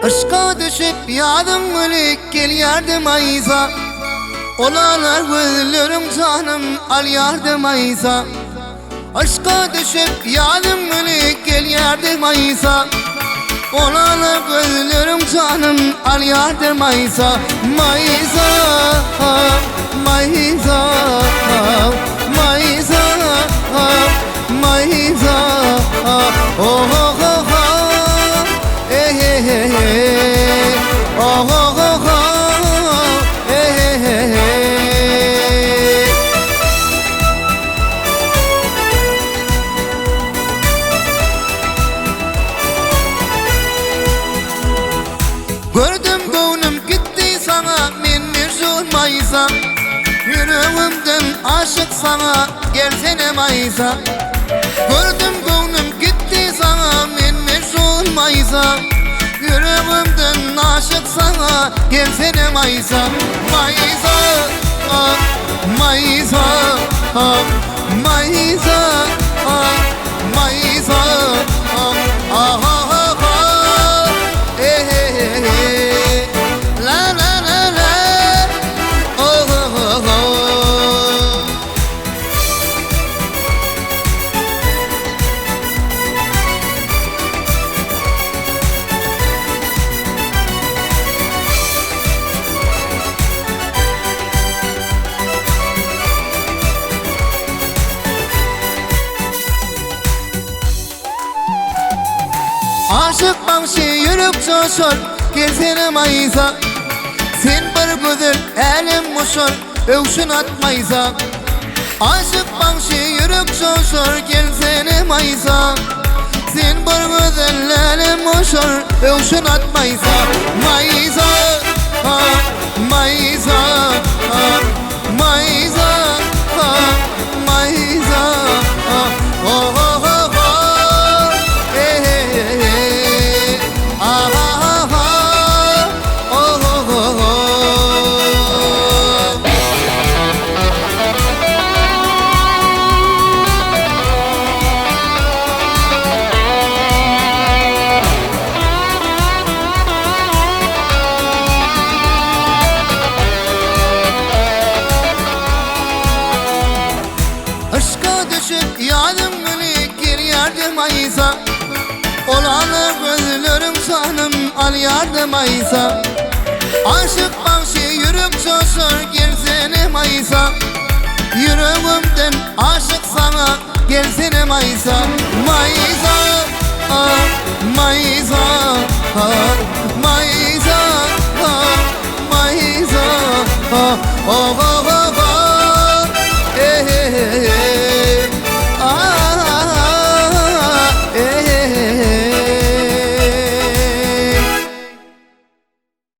Aşka düşüp yadım gülük gel yardım ayza. Olalar gözlerim canım al yardım ayza. Aşka düşüp yadım gülük gel yardım ayza. Olalar gözlerim canım al yardım ayza. Mayza, mayza, mayza, mayza, oh oh oh oh. Oh oh oh oh, gördüm gönlüm gitti sana men mecnun mayza. Yüreğimden aşık sana gelsene mayza. Gördüm gönlüm gitti sana men mecnun mayza. Yüreğimden aşık sana gelsene mayza. Mayza, ah, mayza, ah, mayza, ah, mayza, ah, ah, ah, ah, la la la la, oh oh oh. Aşık başı yürüp coşur gelsene mayza. Sen bir güzel elim muşur övşün atmayza. Aşık başı yürüp coşur gelsene mayza. Sen bir güzel elim muşur övşün atmayza. Mayza, ah, mayza, ah, mayza, ah, mayza, ah, oh oh oh. Aşka düşüp yadım gülük gel yardım ayza. Olanı gözlerim canım al yardım ayza. Aşık başı yürüp coşur gelsene mayza. Yüreğimden aşık sana gelsene mayza. Mayza, ah, mayza, ah, mayza, ah, mayza, ah, oh, oh.